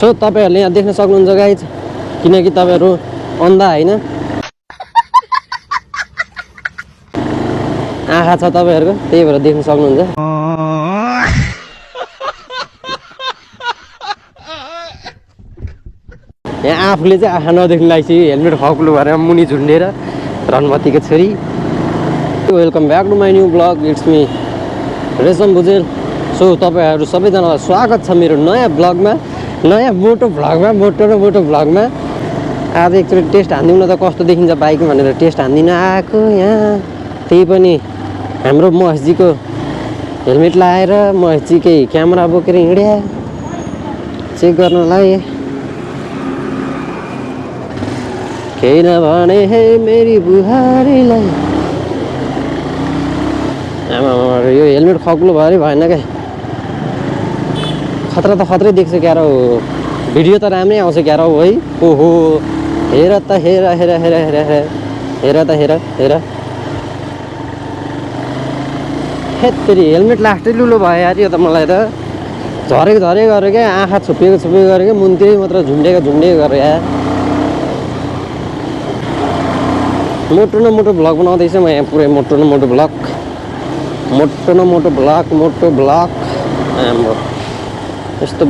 so तपाईहरुले यहाँ देख्न सक्नुहुन्छ गाइज किनकि तपाईहरु अन्धा हैन आँखा छ तपाईहरुको त्यही भएर देख्न सक्नुहुन्छ यहाँ आफूले चाहिँ आँखा नदेख्न लागेपछि हेलमेट खक्लु भएर मुनि झुन्डेर रनमतीको छोरी welcome back to my new blog it's me Resham Bhujel so तपाईहरु सबैजनालाई स्वागत छ मेरो नयाँ ब्लगमा नयाँ मोटो भ्लगमा आज एकचोटि टेस्ट हान्दिउँ न त कस्तो देखिन्छ बाइक भनेर टेस्ट हान्दिन आएको यहाँ त्यही पनि हाम्रो महेशजीको हेलमेट लाएर महेशजीकै क्यामेरा बोकेर हिँड्या चेक गर्नलाई केही नभने हे मेरी बुहारीलाई आमा यो हेलमेट खक्लो भरि भएन क्या खतरा त खत्रै देख्छ क्यार भिडियो त राम्रै आउँछ क्यार है ओहो हेर त हेर हेर हेर हेर हेर त हेर हेर हेत्तेरी हेलमेट लास्टै लुलो भयो यार यो त मलाई त झरेको गरेँ क्या आँखा छुपेको गरेँ क्या मुन्तिरै मात्र झुन्डेको गरेँ यार मोटो न मोटो भ्लग बनाउँदैछ म यहाँ पुरै मोटो न मोटो भ्लग हाम्रो यस्तो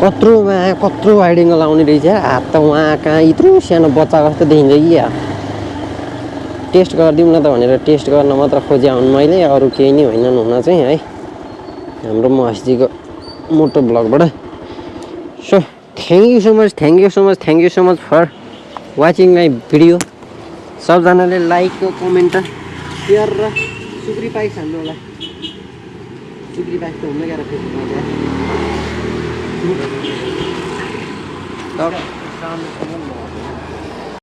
कत्रो वाइड एङ्गल आउने रहेछ हात त उहाँ कहाँ यत्रो सानो बच्चा जस्तो देखिन्छ कि यार टेस्ट गरिदिउँ न त भनेर टेस्ट गर्न मात्र खोज्या हुन् मैले अरू केही नै होइनन् हुन चाहिँ है हाम्रो महेशजीको मोटो भ्लगबाट so thank you so much for watching my video सबजनाले लाइक कमेन्ट सेयर र सुक्री पाइस हान्नु होला सुक्री पाइस त हुन्न क्या फेसबुकमा